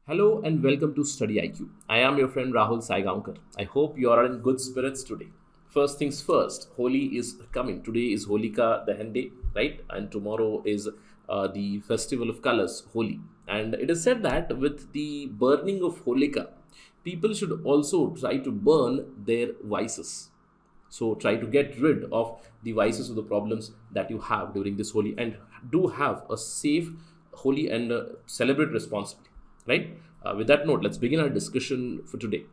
Hello and welcome to Studyiq. I am your friend Rahul Saigaonkar. I hope you are in good spirits today. First things first, Holi is coming. Today is Holika Dahan Day, right? And tomorrow is the festival of colors, Holi. And it is said that with the burning of Holika, people should also try to burn their vices. So try to get rid of the vices or the problems that you have during this Holi and do have a safe Holi and celebrate responsibly, right? With that note, let's begin our discussion for today.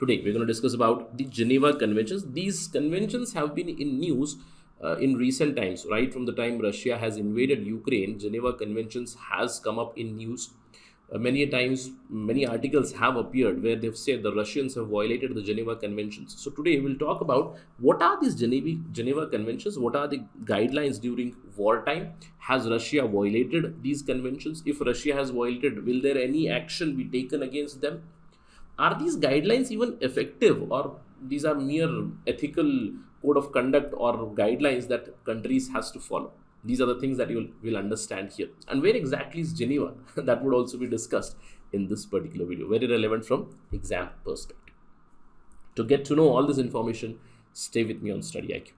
Today, we're going to discuss about the Geneva Conventions. These conventions have been in news in recent times, right? From the time Russia has invaded Ukraine, Geneva Conventions has come up in news. Many times, many articles have appeared where they've said the Russians have violated the Geneva Conventions. So today we'll talk about what are these Geneva Conventions, what are the guidelines during wartime, has Russia violated these conventions? If Russia has violated, will there any action be taken against them? Are these guidelines even effective, or these are mere ethical code of conduct or guidelines that countries has to follow? These are the things that you will understand here. And where exactly is Geneva? That would also be discussed in this particular video. Very relevant from exam perspective. To get to know all this information, stay with me on Studyiq.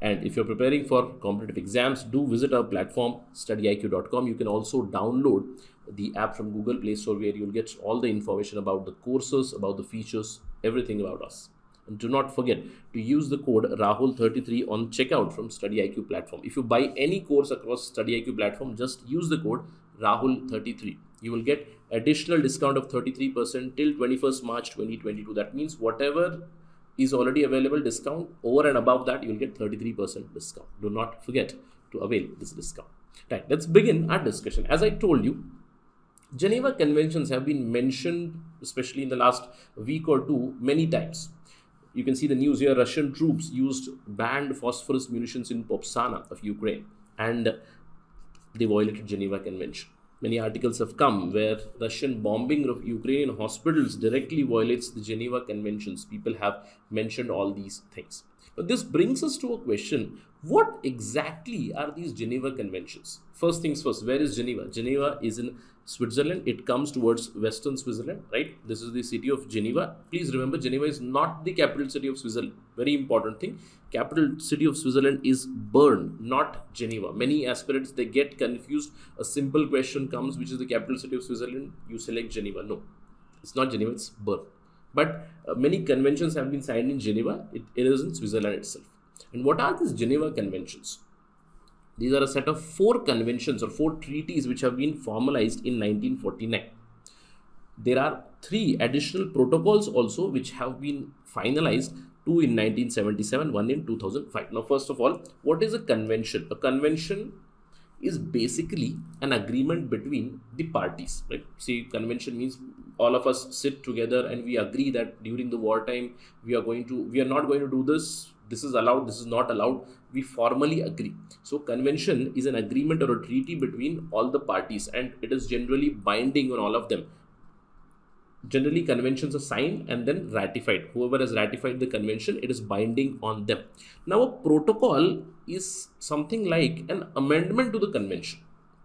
And if you're preparing for competitive exams, do visit our platform studyiq.com. You can also download the app from Google Play Store where you'll get all the information about the courses, about the features, everything about us. And do not forget to use the code Rahul33 on checkout from Studyiq platform. If you buy any course across Studyiq platform, just use the code Rahul33. You will get additional discount of 33% till 21st March 2022. That means whatever is already available discount, over and above that, you will get 33% discount. Do not forget to avail this discount. Right, let's begin our discussion. As I told you, Geneva Conventions have been mentioned, especially in the last week or two, many times. You can see the news here. Russian troops used banned phosphorus munitions in Popsana of Ukraine, and they violated Geneva Convention. Many articles have come where Russian bombing of Ukrainian hospitals directly violates the Geneva Conventions. People have mentioned all these things. But this brings us to a question. What exactly are these Geneva Conventions? First things first, where is Geneva? Geneva is in Switzerland. It comes towards Western Switzerland, right? This is the city of Geneva. Please remember, Geneva is not the capital city of Switzerland. Very important thing. Capital city of Switzerland is Bern, not Geneva. Many aspirants, they get confused. A simple question comes, which is the capital city of Switzerland? You select Geneva. No, it's not Geneva, it's Bern. But many conventions have been signed in Geneva. It is in Switzerland itself. And what are these Geneva Conventions? These are a set of 4 conventions or 4 treaties which have been formalized in 1949. There are 3 additional protocols also which have been finalized, 2 in 1977, 1 in 2005. Now, first of all, what is a convention? A convention is basically an agreement between the parties, right? See, convention means all of us sit together and we agree that during the wartime we are not going to do this. This is allowed, this is not allowed. We formally agree. So convention is an agreement or a treaty between all the parties, and it is generally binding on all of them. Generally, conventions are signed and then ratified. Whoever has ratified the convention, it is binding on them. Now, a protocol is something like an amendment to the convention.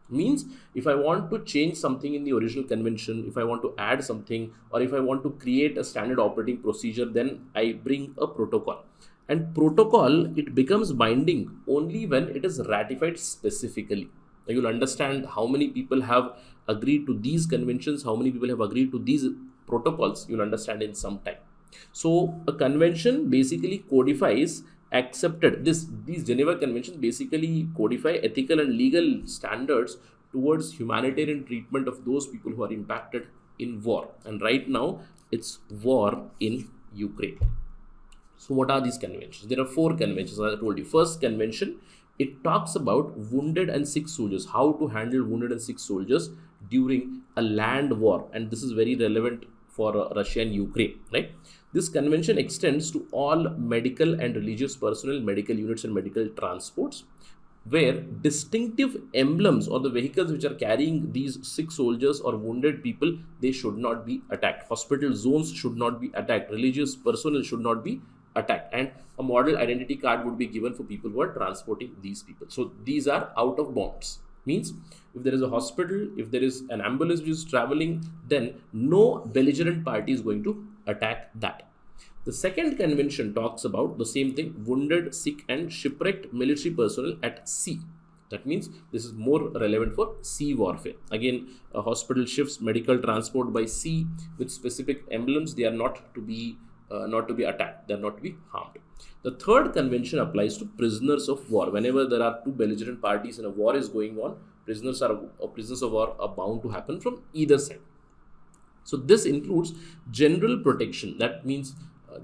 Means if I want to change something in the original convention, if I want to add something, or if I want to create a standard operating procedure, then I bring a protocol. And protocol, it becomes binding only when it is ratified specifically. Now, you'll understand how many people have agreed to these conventions, how many people have agreed to these protocols. You'll understand in some time. So a convention basically codifies accepted. These Geneva Conventions basically codify ethical and legal standards towards humanitarian treatment of those people who are impacted in war. And right now, it's war in Ukraine. So what are these conventions? There are 4 conventions, as I told you. First convention, it talks about wounded and sick soldiers, how to handle wounded and sick soldiers during a land war. And this is very relevant for Russia and Ukraine, right? This convention extends to all medical and religious personnel, medical units and medical transports, where distinctive emblems or the vehicles which are carrying these sick soldiers or wounded people, they should not be attacked. Hospital zones should not be attacked. Religious personnel should not be attacked. And a model identity card would be given for people who are transporting these people. So these are out of bounds. Means if there is a hospital, if there is an ambulance which is traveling, then no belligerent party is going to attack that. The second convention talks about the same thing: wounded, sick and shipwrecked military personnel at sea. That means this is more relevant for sea warfare. Again, hospital ships, medical transport by sea with specific emblems, they are not to be attacked, they are not to be harmed. The third convention applies to prisoners of war. Whenever there are two belligerent parties and a war is going on, prisoners of war are bound to happen from either side. So this includes general protection. That means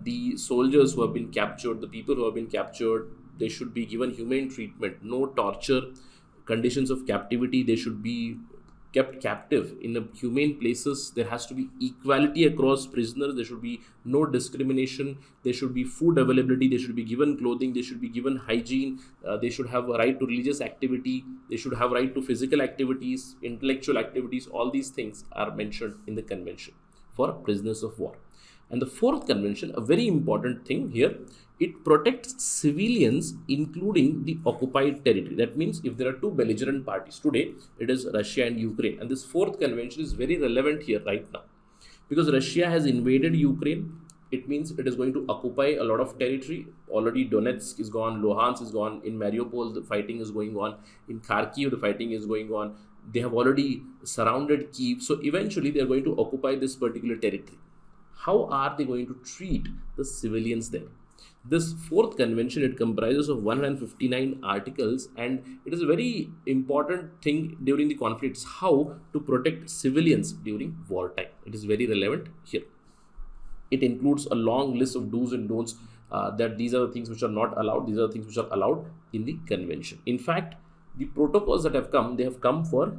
the soldiers who have been captured, the people who have been captured, they should be given humane treatment, no torture, conditions of captivity, they should be kept captive in a humane places. There has to be equality across prisoners, there should be no discrimination, there should be food availability, they should be given clothing, they should be given hygiene, they should have a right to religious activity, they should have right to physical activities, intellectual activities. All these things are mentioned in the convention for prisoners of war. And the fourth convention, a very important thing here, it protects civilians including the occupied territory. That means if there are two belligerent parties today, it is Russia and Ukraine. And this fourth convention is very relevant here right now. Because Russia has invaded Ukraine, it means it is going to occupy a lot of territory. Already Donetsk is gone, Luhansk is gone, in Mariupol the fighting is going on, in Kharkiv the fighting is going on. They have already surrounded Kyiv. So eventually they are going to occupy this particular territory. How are they going to treat the civilians there? This fourth convention, it comprises of 159 articles, and it is a very important thing during the conflicts, how to protect civilians during wartime. It is very relevant here. It includes a long list of do's and don'ts, that these are the things which are not allowed, these are the things which are allowed in the convention. In fact, the protocols that have come, they have come for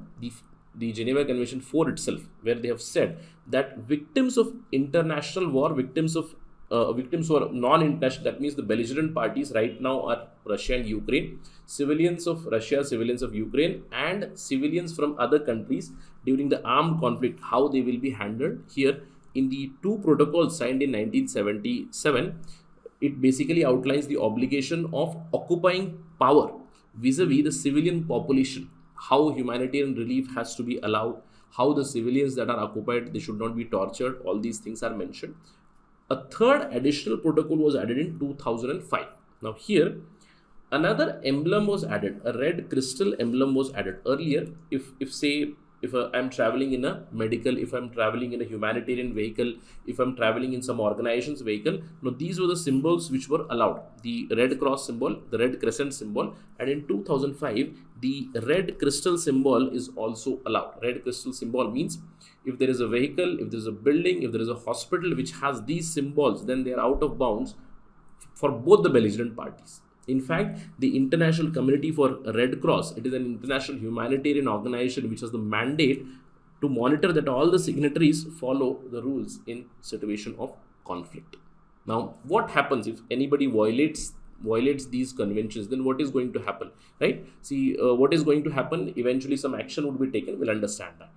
the Geneva Convention 4 itself, where they have said that victims of international war, victims who are non-international, that means the belligerent parties right now are Russia and Ukraine, civilians of Russia, civilians of Ukraine, and civilians from other countries during the armed conflict, how they will be handled. Here in the two protocols signed in 1977, it basically outlines the obligation of occupying power vis-a-vis the civilian population, how humanitarian relief has to be allowed, how the civilians that are occupied, they should not be tortured. All these things are mentioned. A third additional protocol was added in 2005. Now here, another emblem was added. A red crystal emblem was added. Earlier, if I'm traveling in a medical, if I'm traveling in a humanitarian vehicle, if I'm traveling in some organization's vehicle, now these were the symbols which were allowed. The red cross symbol, the red crescent symbol, and in 2005, the red crystal symbol is also allowed. Red crystal symbol means if there is a vehicle, if there is a building, if there is a hospital which has these symbols, then they are out of bounds for both the belligerent parties. In fact, the International Committee for Red Cross, it is an international humanitarian organization which has the mandate to monitor that all the signatories follow the rules in situation of conflict. Now, what happens if anybody violates these conventions? Then what is going to happen, right? See, what is going to happen? Eventually, some action would be taken. We'll understand that.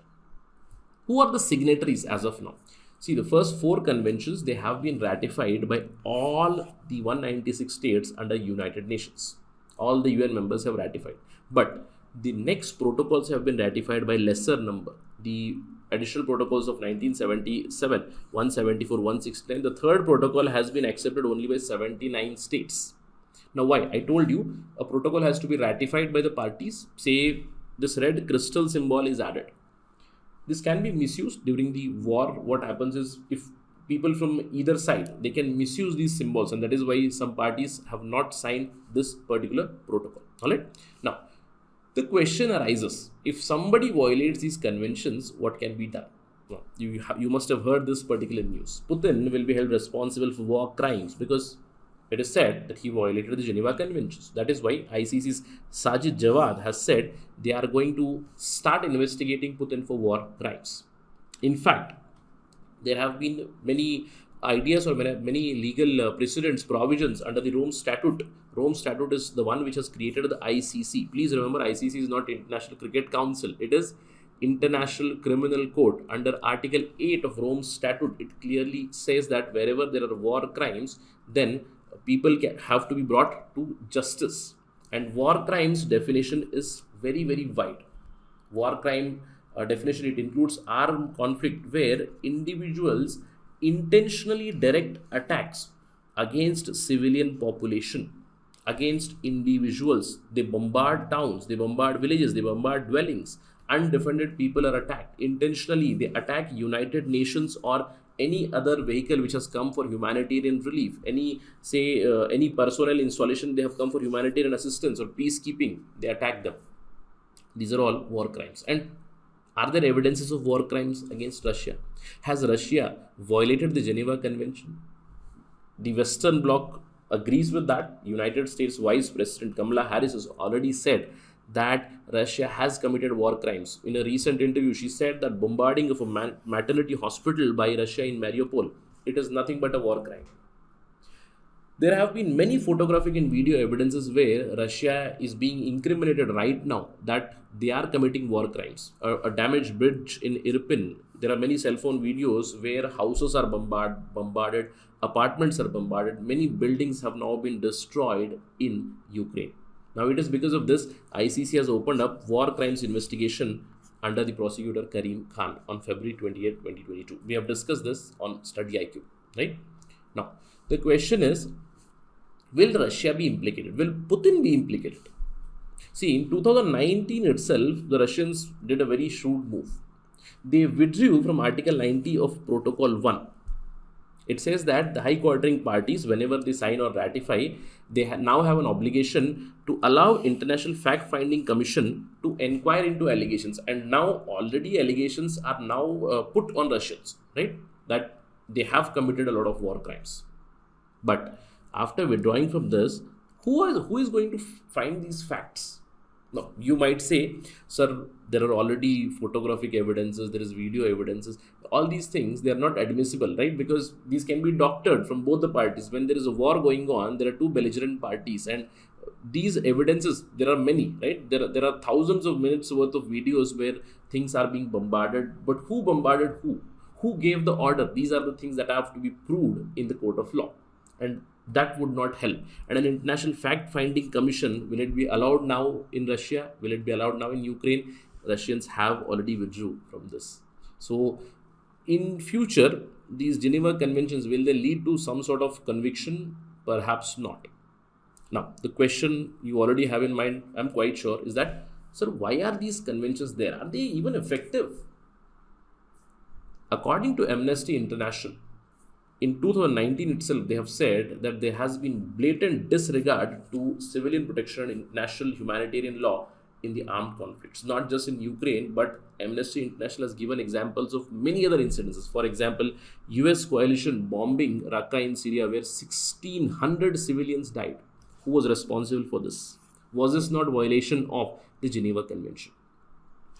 Who are the signatories as of now? See, the first four conventions, they have been ratified by all the 196 states under United Nations. All the UN members have ratified. But the next protocols have been ratified by lesser number. The additional protocols of 1977, 174, 169. The third protocol has been accepted only by 79 states. Now, why? I told you, a protocol has to be ratified by the parties. Say, this red crystal symbol is added. This can be misused during the war. What happens is, if people from either side, they can misuse these symbols, and that is why some parties have not signed this particular protocol. Alright. Now, the question arises, if somebody violates these conventions, what can be done? Well, you must have heard this particular news. Putin will be held responsible for war crimes because it is said that he violated the Geneva Conventions. That is why ICC's Sajid Javad has said they are going to start investigating Putin for war crimes. In fact, there have been many ideas or many legal precedents, provisions under the Rome Statute. Rome Statute is the one which has created the ICC. Please remember, ICC is not International Cricket Council. It is International Criminal Court. Under Article 8 of Rome Statute, it clearly says that wherever there are war crimes, then people have to be brought to justice. And war crimes definition is very, very wide. War crime definition, it includes armed conflict where individuals intentionally direct attacks against civilian population, against individuals. They bombard towns, they bombard villages, they bombard dwellings. Undefended people are attacked intentionally. They attack United Nations or any other vehicle which has come for humanitarian relief, any personnel installation they have come for humanitarian assistance or peacekeeping, they attack them. These are all war crimes. And are there evidences of war crimes against Russia? Has Russia violated the Geneva Convention? The Western Bloc agrees with that. United States Vice President Kamala Harris has already said that Russia has committed war crimes. In a recent interview, she said that bombarding of a maternity hospital by Russia in Mariupol, it is nothing but a war crime. There have been many photographic and video evidences where Russia is being incriminated right now that they are committing war crimes. A damaged bridge in Irpin. There are many cell phone videos where houses are bombarded, apartments are bombarded. Many buildings have now been destroyed in Ukraine. Now it is because of this, ICC has opened up war crimes investigation under the prosecutor Karim Khan on February 28, 2022. We have discussed this on Studyiq, right? Now, the question is, will Russia be implicated? Will Putin be implicated? See, in 2019 itself, the Russians did a very shrewd move. They withdrew from Article 90 of Protocol 1. It says that the high quartering parties, whenever they sign or ratify, they now have an obligation to allow International Fact-Finding Commission to inquire into allegations. And now already allegations are now put on Russians, right? That they have committed a lot of war crimes. But after withdrawing from this, who is going to find these facts? Now, you might say, sir, there are already photographic evidences, there is video evidences. All these things, they are not admissible, right? Because these can be doctored from both the parties. When there is a war going on, there are two belligerent parties. And these evidences, there are many, right? There are thousands of minutes worth of videos where things are being bombarded. But who bombarded who? Who gave the order? These are the things that have to be proved in the court of law. And that would not help. And an international fact-finding commission, will it be allowed now in Russia? Will it be allowed now in Ukraine? Russians have already withdrew from this. So in future, these Geneva Conventions, will they lead to some sort of conviction? Perhaps not. Now, the question you already have in mind, I'm quite sure, is that, sir, why are these conventions there? Are they even effective? According to Amnesty International, in 2019 itself, they have said that there has been blatant disregard to civilian protection and international humanitarian law in the armed conflicts. Not just in Ukraine, but Amnesty International has given examples of many other incidences. For example, US coalition bombing Raqqa in Syria, where 1,600 civilians died. Who was responsible for this? Was this not violation of the Geneva Convention?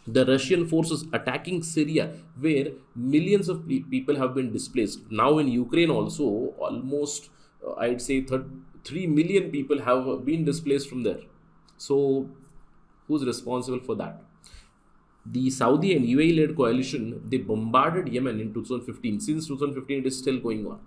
The Russian forces attacking Syria, where millions of people have been displaced. Now in Ukraine also, almost I'd say 3 million people have been displaced from there. So who's responsible for that? The Saudi and UAE-led coalition, they bombarded Yemen in 2015. Since 2015, it is still going on.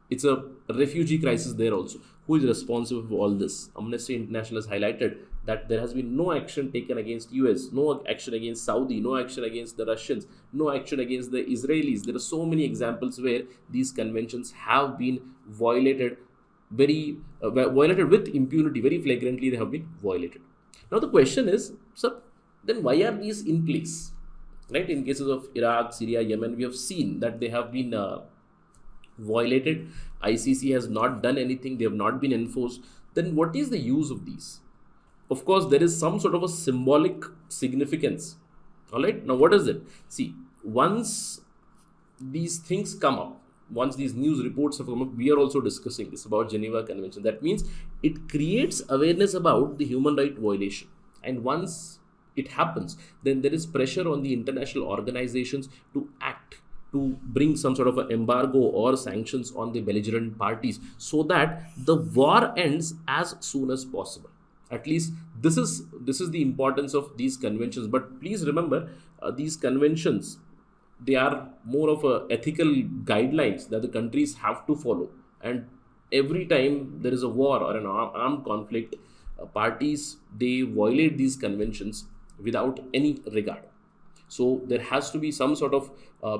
It's a refugee crisis there also. Who is responsible for all this? Amnesty International has highlighted that there has been no action taken against US, no action against Saudi, no action against the Russians, no action against the Israelis. There are so many examples where these conventions have been violated, violated with impunity, very flagrantly they have been violated. Now the question is, sir, then why are these in place? Right? In cases of Iraq, Syria, Yemen, we have seen that they have been violated. ICC has not done anything. They have not been enforced. Then what is the use of these? Of course, there is some sort of a symbolic significance. All right. Now, what is it? See, once these things come up, once these news reports have come up, we are also discussing this about Geneva Convention. That means it creates awareness about the human right violation. And once it happens, then there is pressure on the international organizations to act, to bring some sort of an embargo or sanctions on the belligerent parties so that the war ends as soon as possible. At least this is the importance of these conventions. But please remember, these conventions, they are more of a ethical guidelines that the countries have to follow. And every time there is a war or an armed conflict, parties, they violate these conventions without any regard. So there has to be some sort of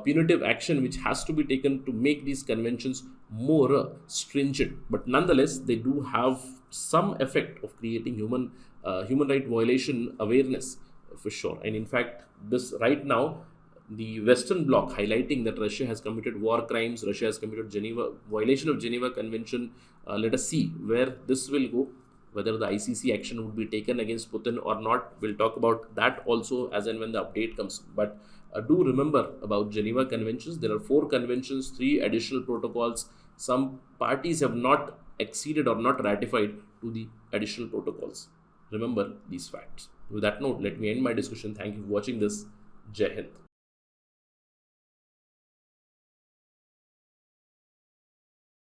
punitive action which has to be taken to make these conventions more stringent. But nonetheless, they do have some effect of creating human right violation awareness for sure. And in fact, this right now, the Western Bloc highlighting that Russia has committed war crimes, Russia has committed Geneva violation of Geneva Convention. Let us see where this will go, whether the ICC action would be taken against Putin or not. We'll talk about that also as and when the update comes. But do remember about Geneva Conventions. There are 4 conventions, 3 additional protocols. Some parties have not acceded or not ratified to the additional protocols. Remember these facts. With that note, let me end my discussion. Thank you for watching this. Jai Hind.